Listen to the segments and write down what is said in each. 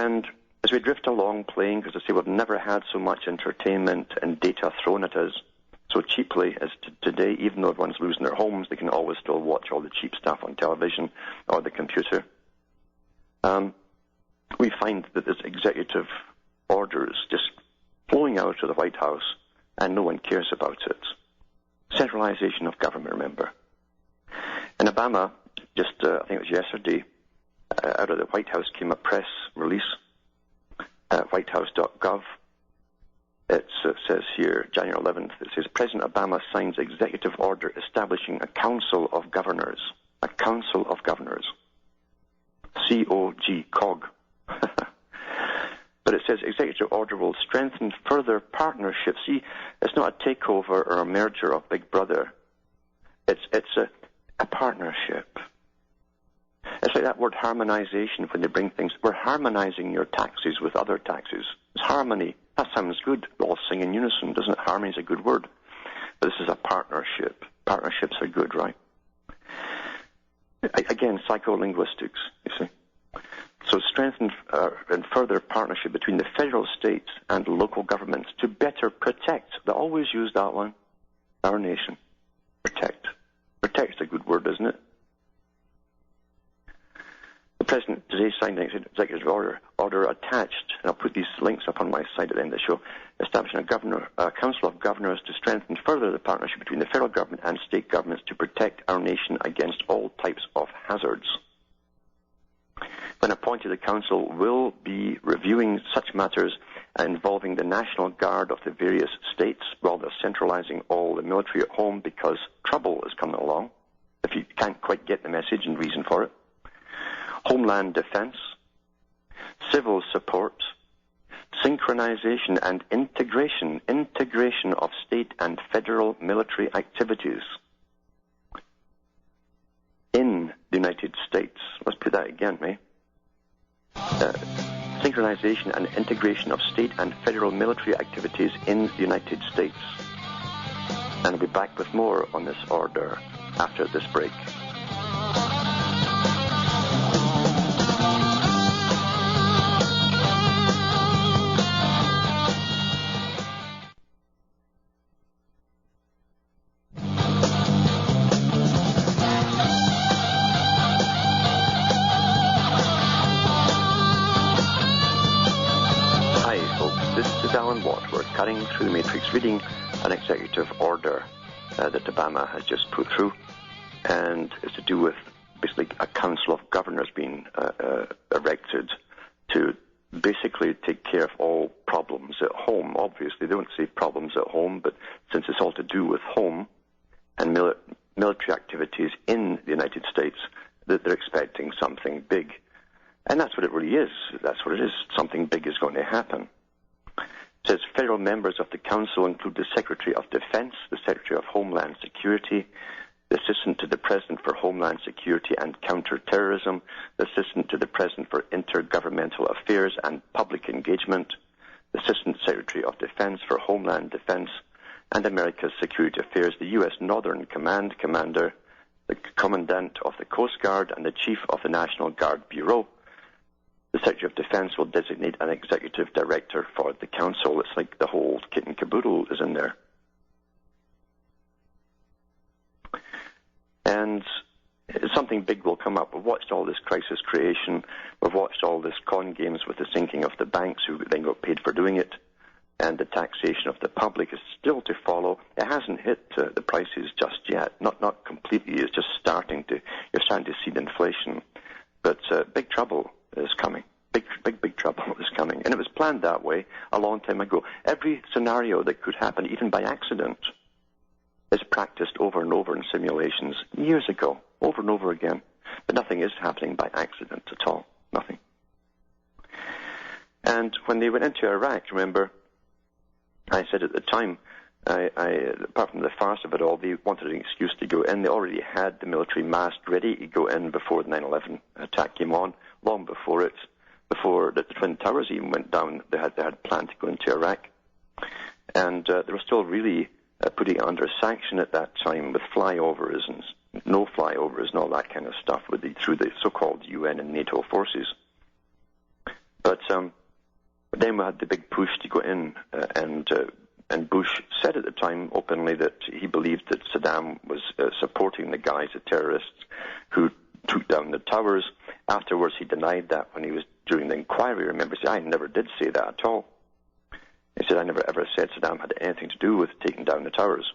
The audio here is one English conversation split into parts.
And as we drift along playing, because I say we've never had so much entertainment and data thrown at us so cheaply as today, even though everyone's losing their homes, they can always still watch all the cheap stuff on television or the computer. We find that there's executive orders just flowing out of the White House, and no one cares about it. Centralization of government, remember. In Obama, just I think it was yesterday, out of the White House came a press release at whitehouse.gov. It says here, January 11th, it says, President Obama signs executive order establishing a Council of Governors. A Council of Governors. C-O-G, COG. But it says executive order will strengthen further partnerships. See, it's not a takeover or a merger of Big Brother. It's a partnership. It's like that word harmonization when they bring things. We're harmonizing your taxes with other taxes. It's harmony. That sounds good. We all sing in unison. Doesn't it? Harmony is a good word. But this is a partnership. Partnerships are good, right? Again, psycholinguistics, you see. So strengthen and further partnership between the federal states and local governments to better protect. They always use that one. Our nation. Protect. Protect's a good word, isn't it? The President today signed an executive order attached, and I'll put these links up on my site at the end of the show, establishing a Council of Governors to strengthen further the partnership between the federal government and state governments to protect our nation against all types of hazards. When appointed, the Council will be reviewing such matters involving the National Guard of the various states, rather centralizing all the military at home because trouble is coming along, if you can't quite get the message and reason for it. Homeland defense, civil support, synchronization and integration of state and federal military activities in the United States. Let's put that again, mate. Synchronization and integration of state and federal military activities in the United States. And I'll be back with more on this order after this break. Cutting through the matrix, reading an executive order that Obama has just put through, and it's to do with basically a council of governors being erected to basically take care of all problems at home. Obviously, they don't say problems at home, but since it's all to do with home and military activities in the United States, that they're expecting something big. And that's what it really is. That's what it is. Something big is going to happen. It says federal members of the Council include the Secretary of Defense, the Secretary of Homeland Security, the Assistant to the President for Homeland Security and Counterterrorism, the Assistant to the President for Intergovernmental Affairs and Public Engagement, the Assistant Secretary of Defense for Homeland Defense and America's Security Affairs, the U.S. Northern Command Commander, the Commandant of the Coast Guard, and the Chief of the National Guard Bureau. The Secretary of Defense will designate an executive director for the Council. It's like the whole kit and caboodle is in there. And something big will come up. We've watched all this crisis creation. We've watched all this con games with the sinking of the banks who then got paid for doing it. And the taxation of the public is still to follow. It hasn't hit the prices just yet. Not completely. It's just starting to. You're starting to see the inflation. But big trouble is coming. Big trouble is coming. And it was planned that way a long time ago. Every scenario that could happen, even by accident, is practiced over and over in simulations years ago, over and over again. But nothing is happening by accident at all. Nothing. And when they went into Iraq, remember, I said at the time, apart from the farce of it all, they wanted an excuse to go in. They already had the military massed ready to go in before the 9/11 attack came on, long before it, before the Twin Towers even went down. They had planned to go into Iraq. And they were still really putting it under sanction at that time with flyovers and no flyovers and all that kind of stuff through the so-called UN and NATO forces. But then we had the big push to go in, and Bush said at the time openly that he believed that Saddam was supporting the guys, the terrorists, who took down the towers. Afterwards, he denied that when he was during the inquiry. Remember, he said, I never did say that at all. He said, I never ever said Saddam had anything to do with taking down the towers.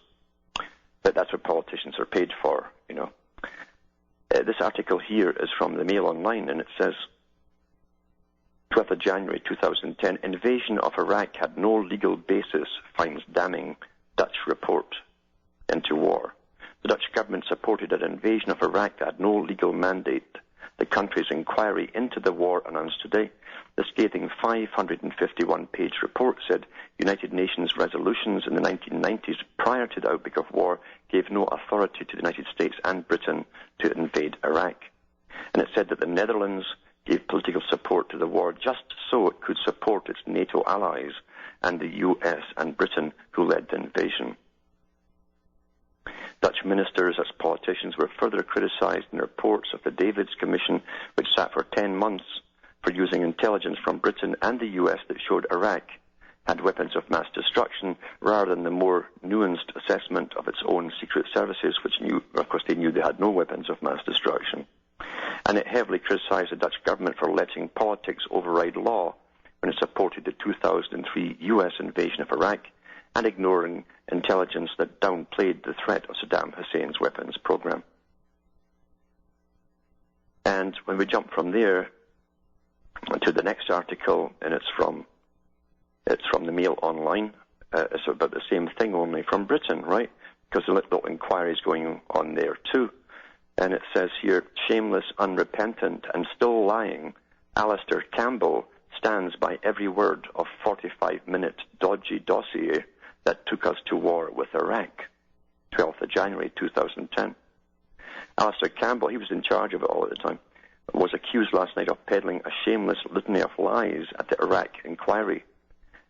But that's what politicians are paid for, you know. This article here is from the Mail Online, and it says, 12th of January 2010, invasion of Iraq had no legal basis, finds damning Dutch report into war. The Dutch government supported an invasion of Iraq that had no legal mandate. The country's inquiry into the war announced today. The scathing 551-page report said United Nations resolutions in the 1990s prior to the outbreak of war gave no authority to the United States and Britain to invade Iraq. And it said that the Netherlands gave political support to the war just so it could support its NATO allies and the US and Britain who led the invasion. Dutch ministers as politicians were further criticized in reports of the Davids Commission, which sat for 10 months for using intelligence from Britain and the US that showed Iraq had weapons of mass destruction rather than the more nuanced assessment of its own secret services, which knew, of course, they knew they had no weapons of mass destruction. And it heavily criticized the Dutch government for letting politics override law when it supported the 2003 US invasion of Iraq and ignoring intelligence that downplayed the threat of Saddam Hussein's weapons program. And when we jump from there to the next article, and it's from the Mail Online, it's about the same thing, only from Britain, right? Because the little inquiry is going on there too. And it says here, shameless, unrepentant, and still lying, Alistair Campbell stands by every word of 45-minute dodgy dossier that took us to war with Iraq, 12th of January 2010. Alistair Campbell, he was in charge of it all at the time, was accused last night of peddling a shameless litany of lies at the Iraq inquiry.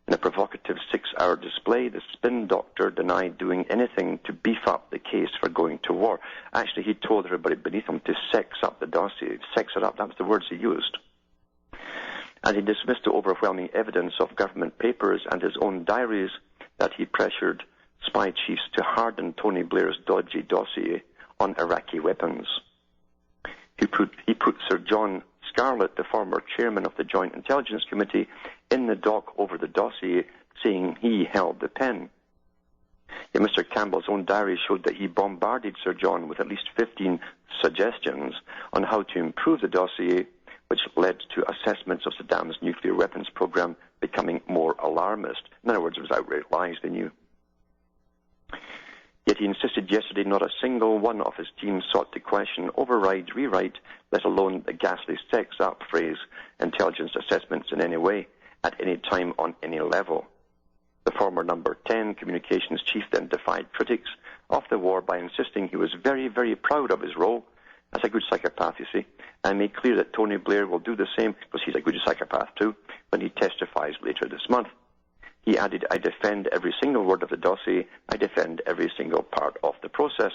In a provocative 6-hour display, the spin doctor denied doing anything to beef up the case for going to war. Actually, he told everybody beneath him to sex up the dossier. Sex it up, that was the words he used. And he dismissed the overwhelming evidence of government papers and his own diaries that he pressured spy chiefs to harden Tony Blair's dodgy dossier on Iraqi weapons. He put Sir John Scarlett, the former chairman of the Joint Intelligence Committee, in the dock over the dossier, saying he held the pen. Yet Mr. Campbell's own diary showed that he bombarded Sir John with at least 15 suggestions on how to improve the dossier, which led to assessments of Saddam's nuclear weapons program becoming more alarmist. In other words, it was outright lies, they knew. Yet he insisted yesterday not a single one of his team sought to question, override, rewrite, let alone the ghastly sex-up phrase, intelligence assessments in any way, at any time, on any level. The former number 10 communications chief then defied critics of the war by insisting he was very, very proud of his role as a good psychopath, you see, and made clear that Tony Blair will do the same, because he's a good psychopath too, when he testifies later this month. He added, I defend every single word of the dossier. I defend every single part of the process.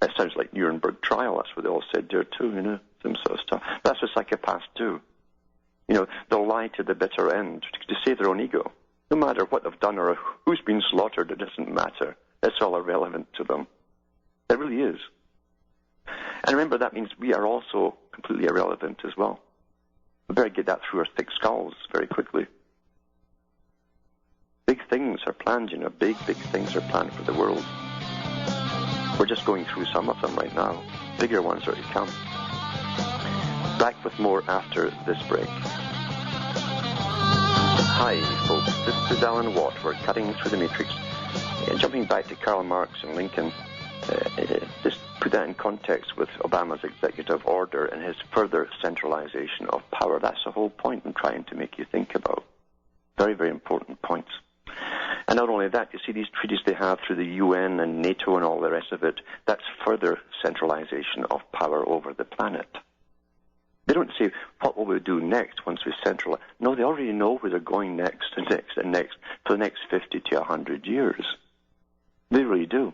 It sounds like Nuremberg trial. That's what they all said there too, you know, some sort of stuff. That's what psychopaths do. You know, they'll lie to the bitter end to save their own ego. No matter what they've done or who's been slaughtered, it doesn't matter. It's all irrelevant to them. It really is. And remember, that means we are also completely irrelevant as well. We better get that through our thick skulls very quickly. Big things are planned, you know, big things are planned for the world. We're just going through some of them right now. Bigger ones are to come. Back with more after this break. Hi, folks. This is Alan Watt. We're cutting through the matrix. Jumping back to Karl Marx and Lincoln, just put that in context with Obama's executive order and his further centralization of power. That's the whole point I'm trying to make you think about. Very, very important points. And not only that, you see these treaties they have through the UN and NATO and all the rest of it, that's further centralization of power over the planet. They don't say, what will we do next once we centralize? No, they already know where they're going next and next and next for the next 50 to 100 years. They really do.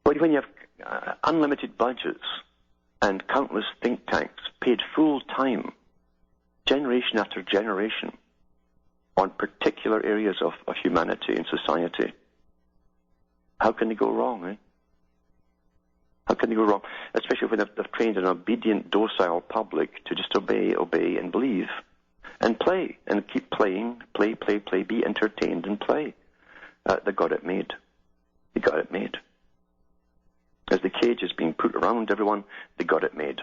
But when you have unlimited budgets, and countless think tanks paid full time, generation after generation, on particular areas of humanity and society. How can they go wrong, eh? How can they go wrong? Especially when they've trained an obedient, docile public to just obey, and believe, and play, and keep playing, play, be entertained and play. They got it made. They got it made. As the cage is being put around everyone, they got it made.